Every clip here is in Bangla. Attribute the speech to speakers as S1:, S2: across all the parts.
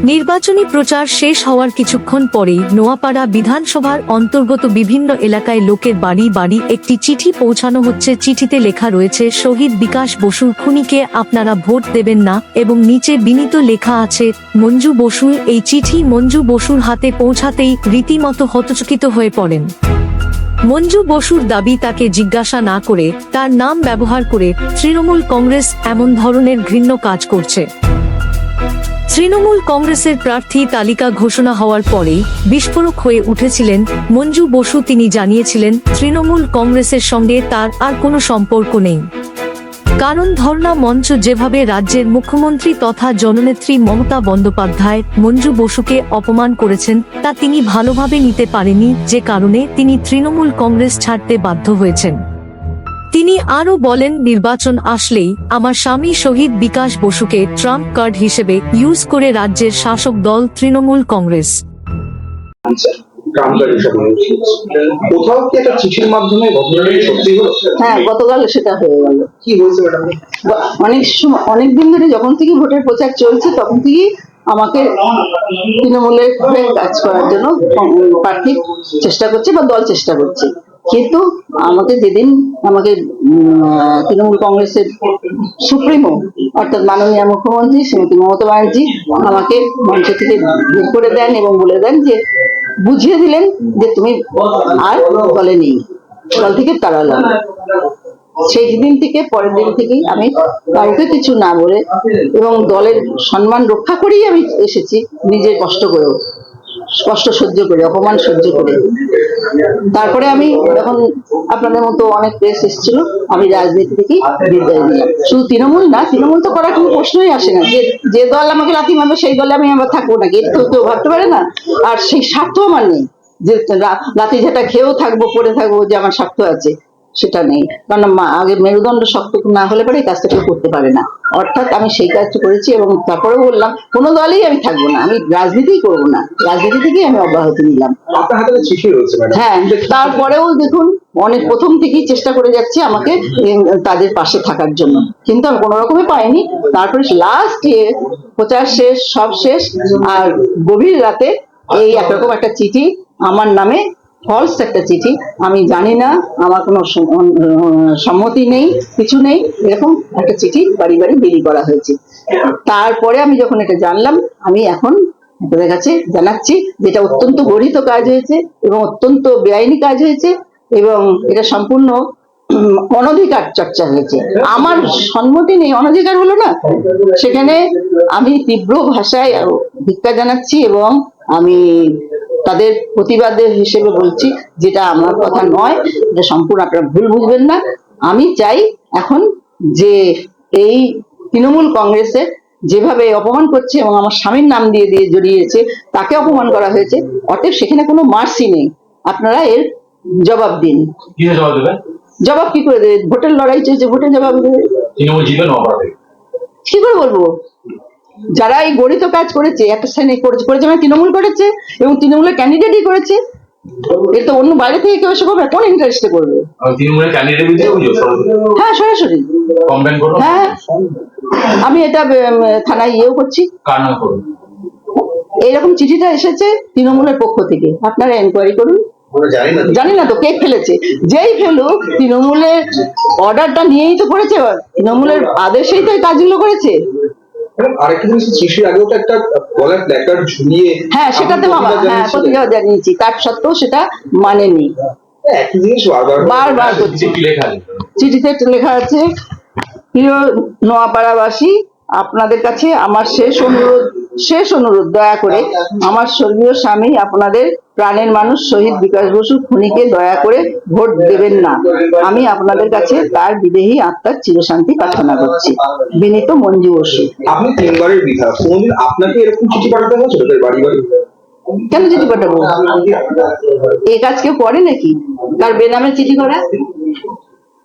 S1: নির্বাচনী প্রচার শেষ হওয়ার কিছুক্ষণ পরেই নোয়াপাড়া বিধানসভার অন্তর্গত বিভিন্ন এলাকায় লোকের বাড়ি বাড়ি একটি চিঠি পৌঁছানো হচ্ছে। চিঠিতে লেখা রয়েছে, শহীদ বিকাশ বসুর খুনিকে আপনারা ভোট দেবেন না, এবং নিচে বিনীত লেখা আছে মঞ্জু বসু। এই চিঠি মঞ্জু বসুর হাতে পৌঁছাতেই রীতিমতো হতচকিত হয়ে পড়েন। মঞ্জু বসুর দাবি, তাকে জিজ্ঞাসা না করে তার নাম ব্যবহার করে তৃণমূল কংগ্রেস এমন ধরনের ঘৃণ্য কাজ করছে। তৃণমূল কংগ্রেসের প্রার্থী তালিকা ঘোষণা হওয়ার পরেই বিস্ফোরক হয়ে উঠেছিলেন মঞ্জু বসু। তিনি জানিয়েছিলেন তৃণমূল কংগ্রেসের সঙ্গে তার আর কোনো সম্পর্ক নেই, কারণ ধর্ণা মঞ্চ যেভাবে রাজ্যের মুখ্যমন্ত্রী তথা জননেত্রী মমতা বন্দ্যোপাধ্যায় মঞ্জু বসুকে অপমান করেছেন তা তিনি ভালোভাবে নিতে পারেননি, যে কারণে তিনি তৃণমূল কংগ্রেস ছাড়তে বাধ্য হয়েছেন। তিনি আরও বলেন, নির্বাচন আসলেই আমার স্বামী শহীদ বিকাশ বসুকে ট্রাম্প কার্ড হিসেবে ইউজ করে রাজ্যের শাসক দল তৃণমূল কংগ্রেস।
S2: কোথাও কি একটা চিঠির মাধ্যমে ঘটনাটি সত্যি হলো?
S3: হ্যাঁ, গতকাল সেটা হয়ে গেল।
S2: কি হয়েছে ম্যাডাম?
S3: অনেকদিন ধরে যখন থেকে ভোটের প্রচার চলছে তখন থেকে আমাকে তৃণমূলের হয়ে কাজ করার জন্য প্রার্থী চেষ্টা করছে বা দল চেষ্টা করছে, কিন্তু আমাকে যেদিন আমাকে তৃণমূল কংগ্রেসের সুপ্রিমো অর্থাৎ মাননীয় মুখ্যমন্ত্রী শ্রীমতী মমতা ব্যানার্জি আমাকে মঞ্চ থেকে বের করে দেন এবং বলে দেন যে, বুঝিয়ে দিলেন যে তুমি আর দলে নেই, দল থেকে তাড়ালাম। সেই দিন থেকে পরের দিন থেকেই আমি কাউকে কিছু না বলে এবং দলের সম্মান রক্ষা করেই আমি এসেছি, নিজের কষ্ট করেও, কষ্ট সহ্য করে, অপমান সহ্য করে। তারপরে আমি যখন আপনাদের মতো অনেক প্রেস এসেছিল, আমি রাজনীতি থেকেই বিদায় নিলাম। শুধু তৃণমূল না, তৃণমূল তো করার কোনো প্রশ্নই আসে না। যে দল আমাকে লাথি মারবে সেই দলে আমি আবার থাকবো নাকি, এটা তো কেউ ভাবতে পারে না। আর সেই স্বার্থ আমার নেই যে লাথি ঝাঁটা খেয়েও থাকবো, পড়ে থাকবো, যে আমার স্বার্থ আছে, সেটা নেই। কারণ আগে মেরুদণ্ড শক্ত না হলে পরে এই কাজটা কেউ করতে পারে না। অর্থাৎ আমি সেই কাজটা করেছি এবং তারপরে বললাম কোনো দলেই আমি থাকবো না, আমি রাজনীতিই করবো না, রাজনীতি থেকেই আমি অব্যাহতি নিলাম। হ্যাঁ, তারপরেও দেখুন অনেক প্রথম থেকেই চেষ্টা করে যাচ্ছি আমাকে তাদের পাশে থাকার জন্য, কিন্তু আমি কোনো রকমে পাইনি। তারপরে লাস্ট প্রচার শেষ, সব শেষ, আর গভীর রাতে এই একরকম একটা চিঠি আমার নামে, ফলস একটা চিঠি, আমি জানি না, আমার কোনো সম্মতি নেই, কিছু নেই, এরকম একটা চিঠি বাড়ি বাড়ি বিলি করা হয়েছে। তারপরে আমি যখন এটা জানলাম, আমি এখন আপনাদের কাছে জানাচ্ছি যেটা অত্যন্ত গরিত কাজ হয়েছে এবং অত্যন্ত বেআইনি কাজ হয়েছে এবং এটা সম্পূর্ণ অনধিকার চর্চা হয়েছে। আমার সম্মতি নেই, অনধিকার হলো না, সেখানে আমি তীব্র ভাষায় ধিক্কার জানাচ্ছি এবং আমি তাদের প্রতিবাদের হিসেবে বলছি, যেটা আমার কথা নয়, এটা সম্পূর্ণ আপনারা ভুল বুঝবেন না। আমি চাই এখন যে এই তৃণমূল কংগ্রেসের যেভাবে অপমান করছে এবং আমার স্বামীর নাম দিয়ে দিয়ে জড়িয়েছে, তাকে অপমান করা হয়েছে, অতএব সেখানে কোনো মার্সি নেই। আপনারা এর জবাব দিন। জবাব কি করে দেবে? ভোটের লড়াই চলছে, ভোটের জবাব দেবে। কি করে বলবো? যারা এই গরিত কাজ করেছে, একটা শ্রেণী করেছে, মানে তৃণমূল করেছে এবং তৃণমূলের ক্যান্ডিডেটই করেছে, এর তো অন্য বাইরে থেকে কেউ এসে করবে, কোন ইন্টারেস্টে করবে? হ্যাঁ, সরাসরি। হ্যাঁ, আমি এটা থানায় ইয়েও করছি। এইরকম চিঠিটা এসেছে তৃণমূলের পক্ষ থেকে, আপনারা এনকোয়ারি করুন। জানি না তো কে ফেলেছে, যেই ফেলুক তৃণমূলের অর্ডারটা নিয়েই তো করেছে, তৃণমূলের আদেশেই তো এই কাজগুলো করেছে।
S2: আরেকটা জিনিস, চিঠির আগেও তো একটা গলার প্ল্যাকার্ড ঝুলিয়ে,
S3: হ্যাঁ সেটাতে প্রতিক্রিয়া জানিয়েছি, তার সত্ত্বেও সেটা মানেনি।
S2: একই জিনিস
S3: বারবার করছে। চিঠিতে লেখা আছে, প্রিয় নোয়াপাড়াবাসী, আপনাদের কাছে আমার শেষ অনুরোধ, দয়া করে আমার স্বর্গীয় স্বামী, আপনাদের প্রাণের মানুষ শহীদ বিকাশ বসু খুনিকে দয়া করে ভোট দেবেন না। আমি আপনাদের কাছে তার বিদেহী আত্মার চিরশান্তি প্রার্থনা করছি। বিনীত মঞ্জু বসু।
S2: আপনি 3 বারের বিধায়ক, কোনদিন আপনাকে এরকম চিঠি পাঠাতে হয়েছিল বাড়ি বাড়ি?
S3: কেন চিঠি পাঠাবো? এই কাজ কেউ করে নাকি? তার বেনামে চিঠি করা,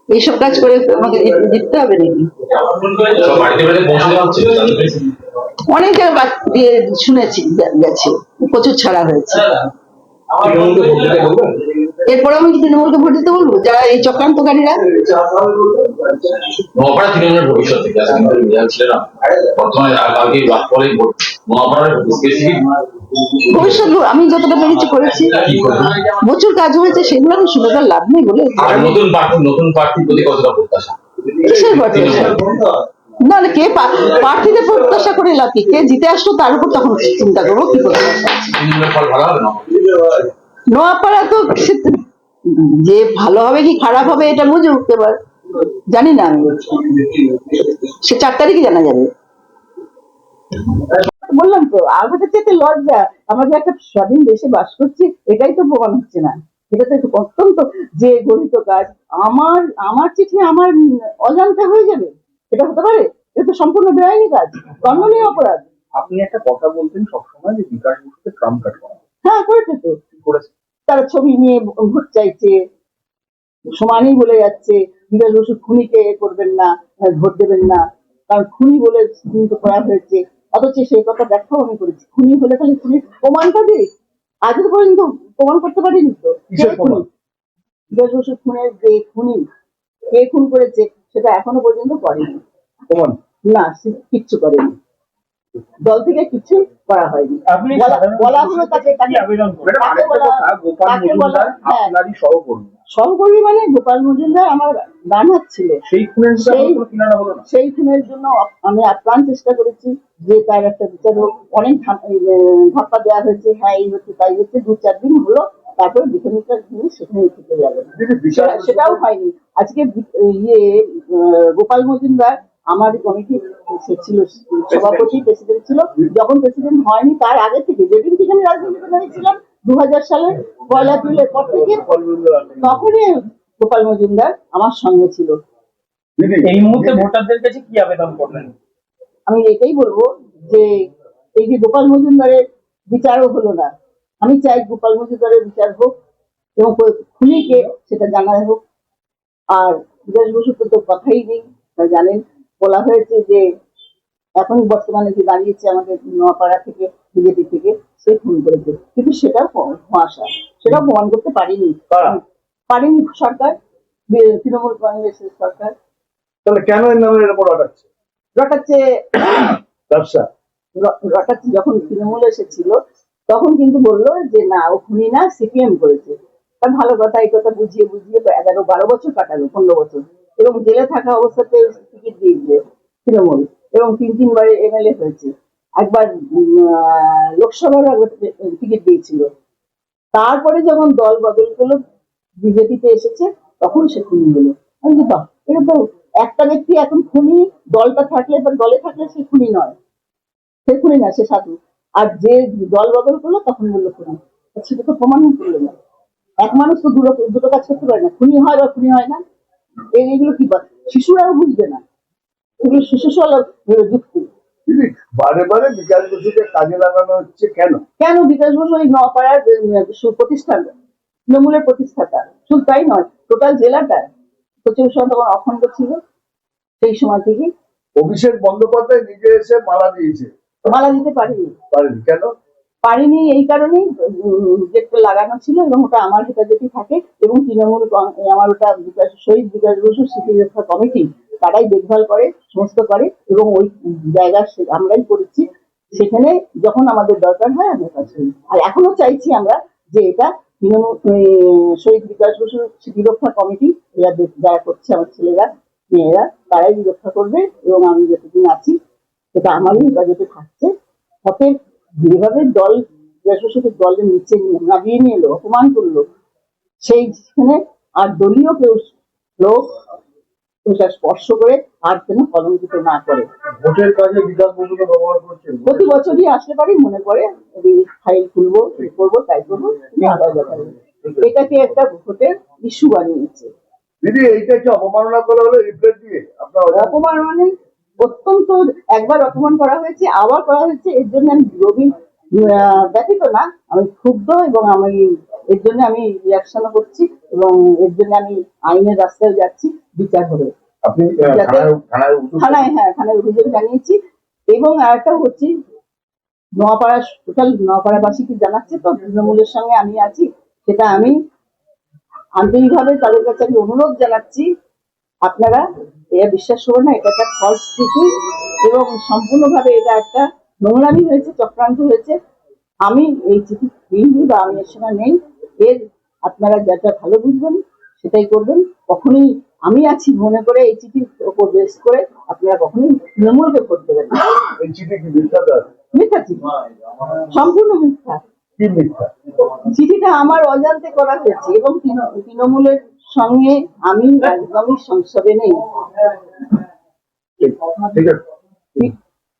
S3: এইসব কাজ করে আমাকে জিততে হবে নাকি? অনেক জায়গায় দিয়ে শুনেছি, গেছে, প্রচুর ছাড়া হয়েছে। এরপরে আমি তৃণমূলকে ভোট দিতে বলবো, যারা এই চক্রান্তকারীরা।
S4: ভবিষ্যৎ
S3: ভবিষ্যৎ আমি যতটা পেরেছি করেছি, প্রচুর কাজ হয়েছে, সেগুলো আমি শুনে তার লাভ নেই বলে।
S4: আর নতুন প্রার্থীর প্রতি কতটা প্রত্যাশা?
S3: কিসের প্রত্যাশা? না না, কে প্রার্থীদের প্রত্যাশা করে লাভ কি? কে জিতে আসলো তার উপর তখন চিন্তা করবো কি প্রত্যাশা।
S4: ফল ভালো হবে না?
S3: নোয়াপাড়া তো যে ভালো হবে কি খারাপ হবে এটা বুঝে উঠতে পারে, জানি না আমি, সে 4 তারিখে জানা যাবে। বললাম তো আমাদের চেয়ে লজ্জা, আমরা যে একটা স্বাধীন দেশে বাস করছি এটাই তো প্রমাণ হচ্ছে না। এটা তো অত্যন্ত যে গণিত কাজ, আমার চিঠি আমার অজান্তে হয়ে যাবে, এটা হতে পারে? এটা তো সম্পূর্ণ বেআইনি কাজ, দণ্ডনীয় অপরাধ।
S2: আপনি একটা কথা বলতেন সবসময় যে বিকাশ বসুকে ট্রাম্প কার্ড করা
S3: হ্যাঁ করেছে তো,
S2: করেছে।
S3: তারা ছবি নিয়ে ভোট চাইছে, সমানই বলে যাচ্ছে বিকাশ বসু খুনিকে করবেন না, ভোট দেবেন না, কারণ খুনি বলে চিহ্নিত করা হয়েছে। অথচ সেই কথা ব্যাখ্যাও আমি করেছি, খুনি হলে তাহলে খুনির প্রমাণটা দিই, আজও পর্যন্ত প্রমাণ করতে পারিনি তো।
S2: কিসের প্রমাণ?
S3: বিকাশ বসু খুনের যে খুনি, কে খুন করেছে সেটা এখনো পর্যন্ত করেনি
S2: প্রমাণ
S3: না, সে কিচ্ছু করেনি, দল থেকে কিছু করা হয়নি।
S5: আপনি
S3: বলা হলো তাকে
S5: আবেদন করেন?
S2: ম্যাডাম, আরেকটা কথা, গোপাল মজুমদার আপনারই সহকর্মী,
S3: সহকর্মী মানে গোপাল মজুমদার আমার ডান হাত ছিল।
S2: সেই খুনের কোনো কিনারা হলো না।
S3: সেই খুনের জন্য আমি আপ্রাণ চেষ্টা করেছি যে তার একটা বিচার হোক। অনেক ধাপ্পা দেওয়া হয়েছে, হ্যাঁ এই হচ্ছে তাই হচ্ছে, 2-4 দিন হলো, তারপরে বিচার জিনিস সেখানে থেকে যাবে, সেটাও হয়নি। আজকে গোপাল মজুমদার আমার কমিটি ছিল, সভাপতি প্রেসিডেন্ট ছিল। যখন প্রেসিডেন্ট হয়নি তার আগে থেকে, যেদিন থেকে আমি রাজনীতিতে দাঁড়িয়েছিলাম 2000 সালের 1 এপ্রিলের পর থেকে, তখনই গোপাল মজুমদার আমার সঙ্গে ছিল।
S5: এই মুহূর্তে ভোটারদের কাছে কি আবেদন করবেন?
S3: আমি এটাই বলবো যে এই যে গোপাল মজুমদারের বিচারও হলো না, আমি চাই গোপাল মজুমদারের বিচার হোক এবং খুনিকে সেটা জানা হোক। আর বিকাশ বসুর তো কথাই নেই, তা জানেন, বলা হয়েছে যে এখন বর্তমানে যে দাঁড়িয়েছে আমাদের নোয়াপাড়া থেকে, বিজেপি থেকে, সে খুন করেছে, কিন্তু সেটা কুয়াশা, সেটাও প্রমাণ করতে পারেনি সরকার, তৃণমূল কংগ্রেসের সরকার।
S2: তাহলে কেন এর নামে এরকম রটাচ্ছে?
S3: রটাচ্ছে
S2: ব্যবসা
S3: রটাচ্ছে যখন তৃণমূল এসেছিল তখন কিন্তু বললো যে না ও খুনি না, সিপিএম করেছে। তার ভালো কথা, এই কথা বুঝিয়ে 11-12 বছর কাটালো, 15 বছর, এবং জেলে থাকা অবস্থাতে টিকিট দিয়েছে তৃণমূল, এবং 3 বারে এমএলএ হয়েছে, একবার লোকসভার টিকিট দিয়েছিল। তারপরে যখন দল বদল করলো, বিজেপিতে এসেছে, তখন সে খুনি হলো। আমি যে বাহ, এটা তো একটা ব্যক্তি এখন খুনি, দলটা থাকলে বা দলে থাকলে সে খুনি নয়, সে খুনি না, সে সাধু। আর যে দল বদল করলো তখন বললো খুনি, সেটা তো প্রমাণ করলো না। এক মানুষ তো দুটো কাজ করতে পারে না, খুনি হয় বা খুনি হয় না। এইগুলো কি শিশুরাও বুঝবে না, এগুলো শিশু যুক্তি।
S2: বারে বারে বিকাশ বসুকে কাজে লাগানো হচ্ছে কেন?
S3: কেন? বিকাশ বসু এই নপাড়ার প্রতিষ্ঠান, তৃণমূলের প্রতিষ্ঠাতা, শুধু তাই নয়, টোটাল জেলাটা সচিব তখন অখণ্ড ছিল সেই সময় থেকে।
S2: অভিষেক বন্দ্যোপাধ্যায় নিজে এসে মালা দিয়েছে,
S3: মালা দিতে পারিনি।
S2: কেন
S3: পারিনি? এই কারণেই যেটা লাগানো ছিল, এবং ওটা আমার হেফাজতে থাকে, এবং তৃণমূল আমার ওটা শহীদ বিকাশ বসু স্মৃতি রক্ষা কমিটি তারাই দেখভাল করে, সমস্ত করে, এবং ওই জায়গা আমরাই করেছি। সেখানে যখন আমাদের দরকার হয় আমরা কাজ করি। আর এখনো চাইছি আমরা যে এটা তৃণমূল শহীদ বিকাশ বসু স্মৃতি রক্ষা কমিটি যারা করছে, আমার ছেলেরা মেয়েরা তারাই রক্ষা করবে, এবং আমি যতদিন আছি সেটা আমারই হেফাজতে থাকছে। অতএব যেভাবে দল দলের নিচে নামিয়ে নিয়ে এলো, অপমান করলো, সেইখানে আর দলীয় কেউ লোক স্পর্শ করে আর যেন কলঙ্কিত না করে।
S2: ভোটের কাজে বিকাশ বসুকে ব্যবহার করছে।
S3: প্রতি বছরই আসতে পারি, মনে করে ফাইল খুলবো, করবো, তাই করবো, এটাকে একটা ভোটের ইস্যু বানিয়েছে।
S2: দিদি, এইটা কি অপমাননা করা হলো রিপ্লেট দিয়ে? আপনার
S3: অপমান মানে অত্যন্ত, একবার অপমান করা হয়েছে, আবার করা হয়েছে, এর জন্য আমি ব্যথিত না, আমি ক্ষুব্ধ, এবং আমি এর জন্য আমি রিয়াকশন করছি, এবং এর জন্য আমি আইনের রাস্তায় যাচ্ছি, বিচার হবে।
S2: আপনি
S3: থানায় অভিযোগ জানিয়েছি। এবং আরেকটা হচ্ছে নোয়াপাড়া, টোটাল নোয়াপাড়াবাসীকে জানাচ্ছে তো তৃণমূলের সঙ্গে আমি আছি, সেটা আমি আন্তরিকভাবে তাদের কাছে আমি অনুরোধ জানাচ্ছি, আপনারা এটা বিশ্বাস করবেন না, এটা একটা ফলস স্মৃতি, এবং সম্পূর্ণভাবে এটা একটা নোংরামি হয়েছে, চক্রান্ত হয়েছে। আমি এই চিঠি দিইনি বা আমি এর সময় নেই। এর আপনারা যেটা ভালো বুঝবেন সেটাই করবেন। কখনোই আমি আছি মনে করে এই চিঠির উপর বেস করে আপনারা কখনোই তৃণমূলকে ভোট দেবেন না।
S6: এই চিঠি কি মিথ্যা?
S3: মিথ্যা চিঠি, সম্পূর্ণ মিথ্যা।
S6: কি মিথ্যা?
S3: চিঠিটা আমার অজান্তে করা হয়েছে এবং তৃণমূলের সঙ্গে আমি একদমই সংসদে নেই।
S6: ঠিক আছে।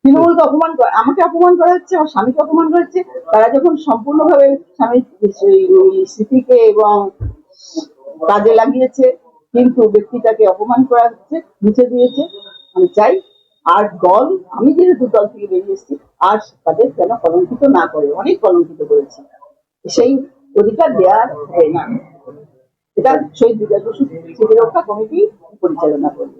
S3: তৃণমূলকে অপমান করে, আমাকে অপমান করা হচ্ছে, আমার স্বামীকে অপমান করা হচ্ছে। তারা যখন সম্পূর্ণভাবে স্বামীর স্মৃতিকে এবং কাজে লাগিয়েছে, কিন্তু ব্যক্তিটাকে অপমান করা হচ্ছে, মুছে দিয়েছে। আমি চাই আর দল, আমি যেহেতু দল থেকে বেরিয়ে এসেছি, আর তাদের যেন কলঙ্কিত না করে। অনেক কলঙ্কিত করেছি, সেই অধিকার দেওয়া হয় না। এটা শহীদ বিকাশ বসু স্মৃতি রক্ষা কমিটি পরিচালনা করবে।